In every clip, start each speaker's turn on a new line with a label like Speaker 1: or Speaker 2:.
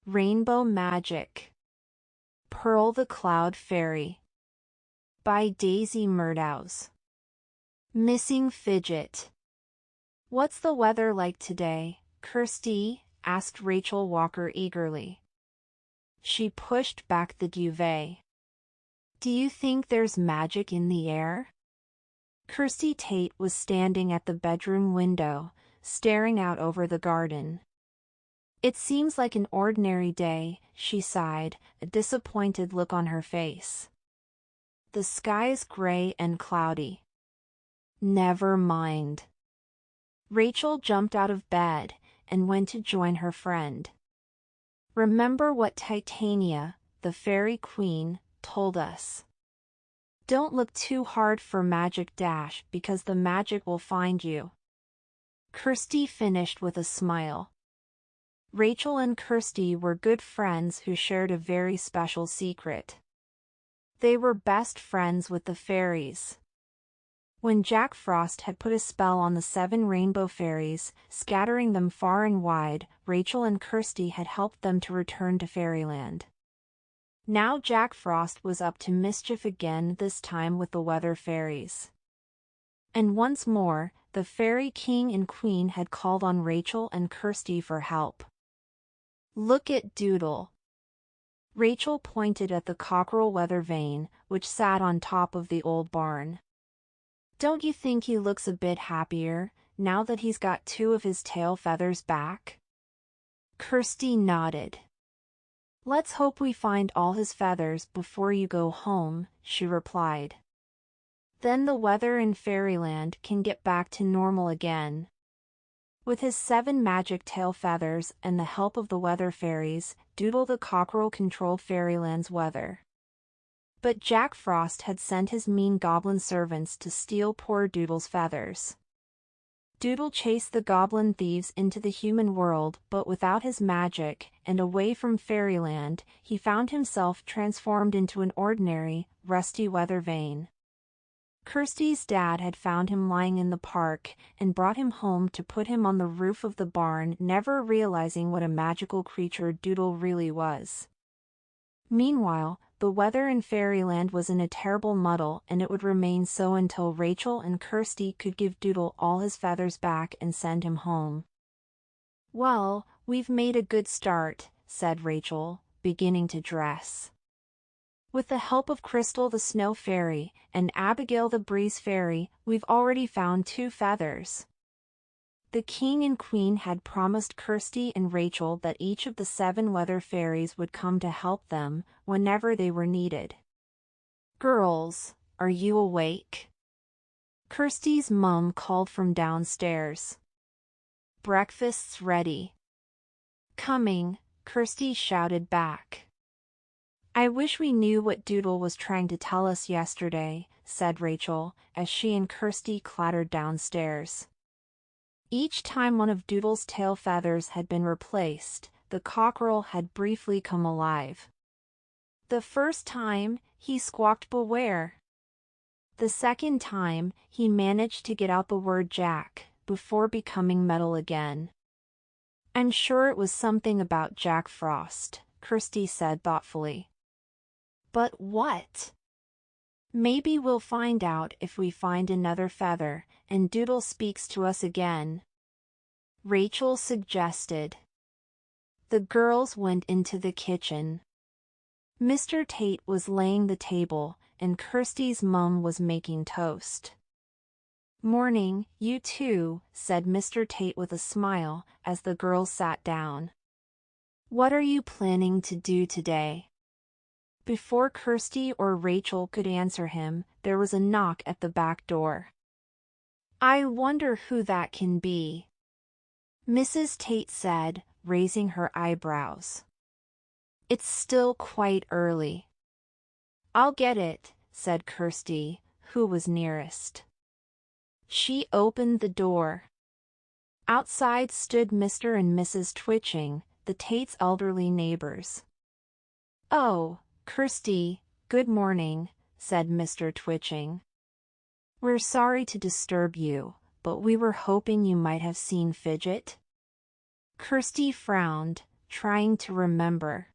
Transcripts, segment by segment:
Speaker 1: Rainbow Magic. Pearl the Cloud Fairy. By Daisy Murdhouse. Missing Fidget. What's the weather like today, Kirsty? Asked Rachel Walker eagerly. She pushed back the duvet. Do you think there's magic in the air? Kirsty Tate was standing at the bedroom window, staring out over the garden. It seems like an ordinary day, she sighed, a disappointed look on her face. The sky's gray and cloudy. Never mind. Rachel jumped out of bed and went to join her friend. Remember what Titania, the fairy queen, told us. Don't look too hard for magic dash because the magic will find you. Kirsty finished with a smile. Rachel and Kirsty were good friends who shared a very special secret. They were best friends with the fairies. When Jack Frost had put a spell on the 7 rainbow fairies, scattering them far and wide, Rachel and Kirsty had helped them to return to fairyland. Now Jack Frost was up to mischief again, this time with the weather fairies. And once more, the fairy king and queen had called on Rachel and Kirsty for help. Look at Doodle. Rachel pointed at the cockerel weather vane, which sat on top of the old barn. Don't you think he looks a bit happier, now that he's got 2 of his tail feathers back? Kirsty nodded. Let's hope we find all his feathers before you go home, she replied. Then the weather in fairyland can get back to normal again. With his 7 magic tail feathers and the help of the weather fairies, Doodle the cockerel controlled fairyland's weather. But Jack Frost had sent his mean goblin servants to steal poor Doodle's feathers. Doodle chased the goblin thieves into the human world, but without his magic, and away from fairyland, he found himself transformed into an ordinary, rusty weather vane. Kirsty's dad had found him lying in the park and brought him home to put him on the roof of the barn, never realizing what a magical creature Doodle really was. Meanwhile, the weather in fairyland was in a terrible muddle, and it would remain so until Rachel and Kirsty could give Doodle all his feathers back and send him home. Well, we've made a good start, said Rachel, beginning to dress. With the help of Crystal the Snow Fairy and Abigail the Breeze Fairy, we've already found 2 feathers. The king and queen had promised Kirsty and Rachel that each of the 7 weather fairies would come to help them whenever they were needed. Girls, are you awake? Kirsty's mum called from downstairs. Breakfast's ready. Coming, Kirsty shouted back. I wish we knew what Doodle was trying to tell us yesterday, said Rachel, as she and Kirsty clattered downstairs. Each time one of Doodle's tail feathers had been replaced, the cockerel had briefly come alive. The first time, he squawked beware. The second time, he managed to get out the word Jack, before becoming metal again. I'm sure it was something about Jack Frost, Kirsty said thoughtfully. But what? Maybe we'll find out if we find another feather, and Doodle speaks to us again. Rachel suggested. The girls went into the kitchen. Mr. Tate was laying the table, and Kirsty's mum was making toast. Morning, you two, said Mr. Tate with a smile, as the girls sat down. What are you planning to do today? Before Kirsty or Rachel could answer him, there was a knock at the back door. I wonder who that can be, Mrs. Tate said, raising her eyebrows. It's still quite early. I'll get it, said Kirsty, who was nearest. She opened the door. Outside stood Mr. and Mrs. Twitching, the Tates' elderly neighbors. Oh, Kirsty, good morning, said Mr. Twitching. We're sorry to disturb you, but we were hoping you might have seen Fidget. Kirsty frowned, trying to remember.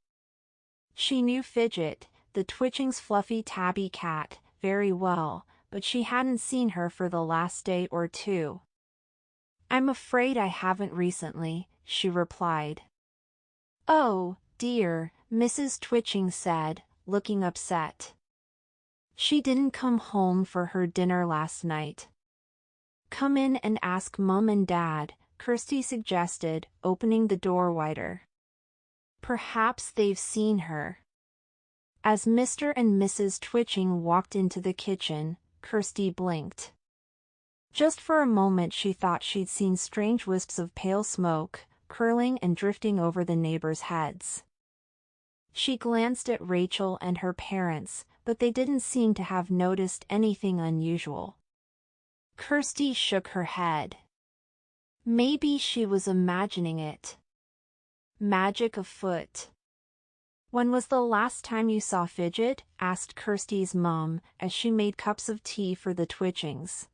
Speaker 1: She knew Fidget, the Twitching's fluffy tabby cat, very well, but she hadn't seen her for the last day or two. "I'm afraid I haven't recently," she replied. "Oh, dear," Mrs. Twitching said, looking upset. "She didn't come home for her dinner last night." "Come in and ask Mum and Dad," Kirsty suggested, opening the door wider. "Perhaps they've seen her." As Mr. and Mrs. Twitching walked into the kitchen, Kirsty blinked. Just for a moment she thought she'd seen strange wisps of pale smoke, curling and drifting over the neighbors' heads. She glanced at Rachel and her parents, but they didn't seem to have noticed anything unusual. Kirsty shook her head. Maybe she was imagining it. Magic afoot. "When was the last time you saw Fidget?" asked Kirsty's mum, as she made cups of tea for the Twitchings.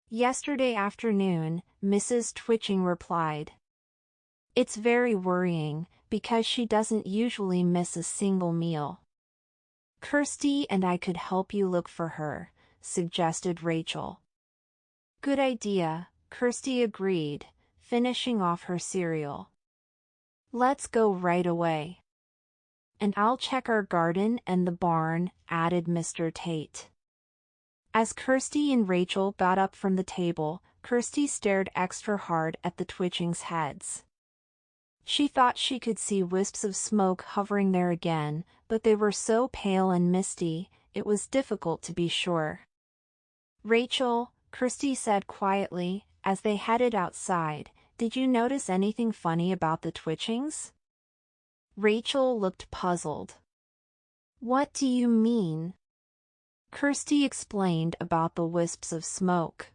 Speaker 1: "Yesterday afternoon," Mrs. Twitching replied. "It's very worrying, because she doesn't usually miss a single meal." "Kirsty and I could help you look for her," suggested Rachel. "Good idea," Kirsty agreed, finishing off her cereal. "Let's go right away." "And I'll check our garden and the barn," added Mr. Tate. As Kirsty and Rachel got up from the table, Kirsty stared extra hard at the Twitchings' heads. She thought she could see wisps of smoke hovering there again, but they were so pale and misty, it was difficult to be sure. "Rachel," Kirsty said quietly, as they headed outside, "did you notice anything funny about the Twitchings?" Rachel looked puzzled. "What do you mean?" Kirsty explained about the wisps of smoke.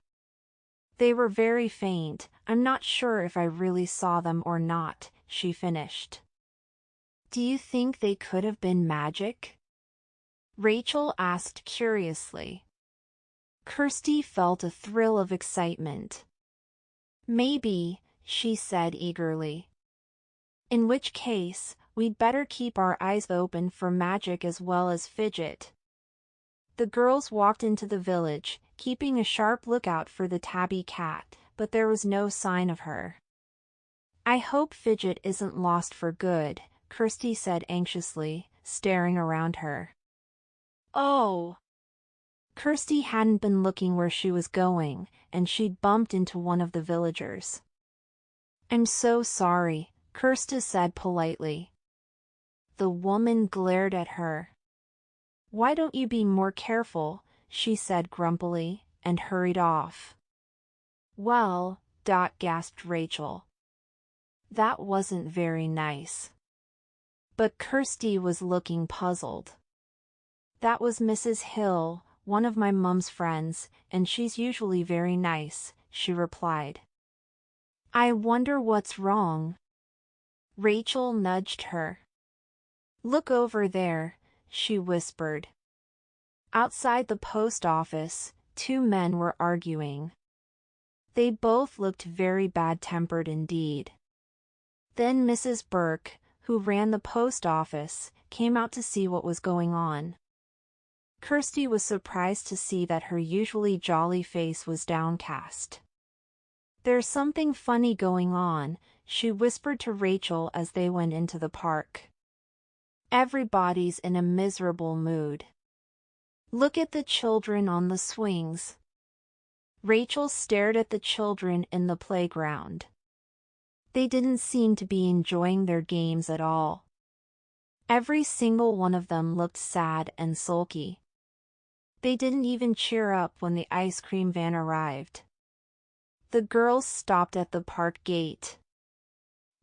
Speaker 1: "They were very faint. I'm not sure if I really saw them or not," she finished. "Do you think they could have been magic?" Rachel asked curiously. Kirsty felt a thrill of excitement. "Maybe," she said eagerly. "In which case, we'd better keep our eyes open for magic as well as Fidget." The girls walked into the village, keeping a sharp lookout for the tabby cat, but there was no sign of her. "I hope Fidget isn't lost for good," Kirsty said anxiously, staring around her. "Oh!" Kirsty hadn't been looking where she was going, and she'd bumped into one of the villagers. "I'm so sorry," Kirsty said politely. The woman glared at her. "Why don't you be more careful?" she said grumpily, and hurried off. "Well," gasped Rachel. "That wasn't very nice." But Kirsty was looking puzzled. "That was Mrs. Hill, one of my mum's friends, and she's usually very nice," she replied. "I wonder what's wrong." Rachel nudged her. "Look over there," she whispered. Outside the post office, two men were arguing. They both looked very bad-tempered indeed. Then Mrs. Burke, who ran the post office, came out to see what was going on. Kirsty was surprised to see that her usually jolly face was downcast. "There's something funny going on," she whispered to Rachel as they went into the park. "Everybody's in a miserable mood. Look at the children on the swings." Rachel stared at the children in the playground. They didn't seem to be enjoying their games at all. Every single one of them looked sad and sulky. They didn't even cheer up when the ice cream van arrived. The girls stopped at the park gate.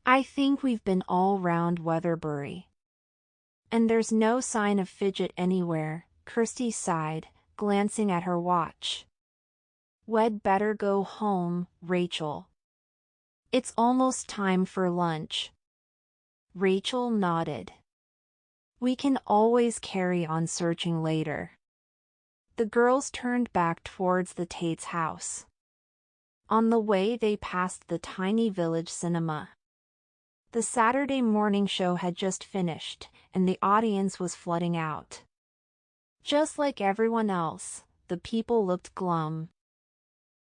Speaker 1: "I think we've been all round Weatherbury. And there's no sign of Fidget anywhere," Kirsty sighed, glancing at her watch. "We'd better go home, Rachel. It's almost time for lunch." Rachel nodded. "We can always carry on searching later." The girls turned back towards the Tate's house. On the way they passed the tiny village cinema. The Saturday morning show had just finished, and the audience was flooding out. Just like everyone else, the people looked glum.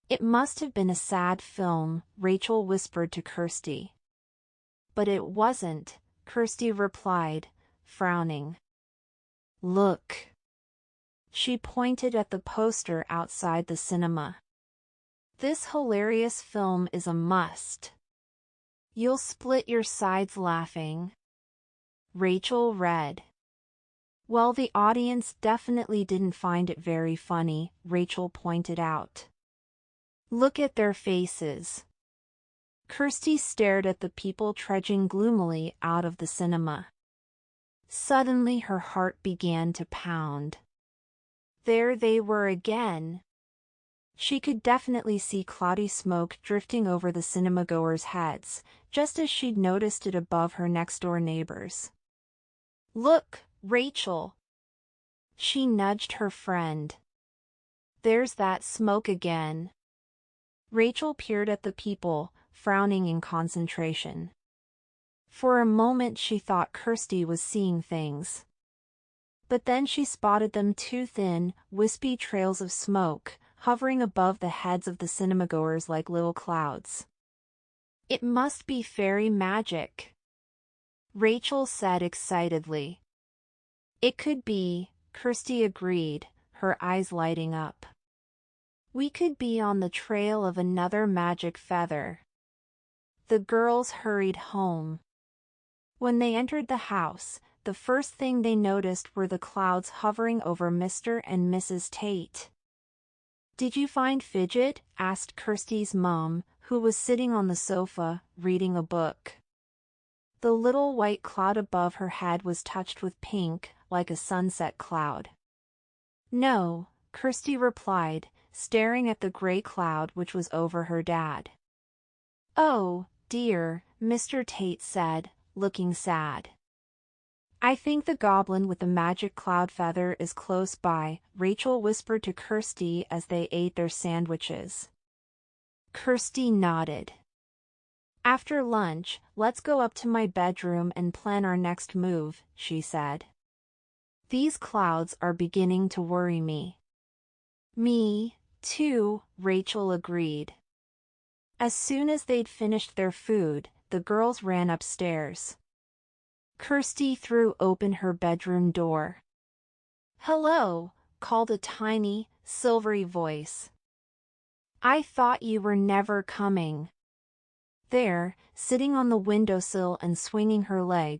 Speaker 1: It must have been a sad film, Rachel whispered to Kirsty. But it wasn't, Kirsty replied, frowning. Look. She pointed at the poster outside the cinema. This hilarious film is a must. You'll split your sides laughing. Rachel read. Well, the audience definitely didn't find it very funny, Rachel pointed out. Look at their faces. Kirsty stared at the people trudging gloomily out of the cinema. Suddenly her heart began to pound. There they were again. She could definitely see cloudy smoke drifting over the cinema-goers' heads, just as she'd noticed it above her next-door neighbors. Look, Rachel. She nudged her friend. There's that smoke again. Rachel peered at the people, frowning in concentration. For a moment she thought Kirsty was seeing things. But then she spotted them two thin, wispy trails of smoke, hovering above the heads of the cinema-goers like little clouds. It must be fairy magic, Rachel said excitedly. It could be, Kirsty agreed, her eyes lighting up. We could be on the trail of another magic feather. The girls hurried home. When they entered the house, the first thing they noticed were the clouds hovering over Mr. and Mrs. Tate. Did you find Fidget? Asked Kirsty's mom, who was sitting on the sofa, reading a book. The little white cloud above her head was touched with pink, like a sunset cloud. No, Kirsty replied, staring at the gray cloud which was over her dad. Oh, dear, Mr. Tate said, looking sad. I think the goblin with the magic cloud feather is close by, Rachel whispered to Kirsty as they ate their sandwiches. Kirsty nodded. After lunch, let's go up to my bedroom and plan our next move, she said. These clouds are beginning to worry me. Me, too, Rachel agreed. As soon as they'd finished their food, the girls ran upstairs. Kirsty threw open her bedroom door. Hello, called a tiny, silvery voice. I thought you were never coming. There, sitting on the windowsill and swinging her leg,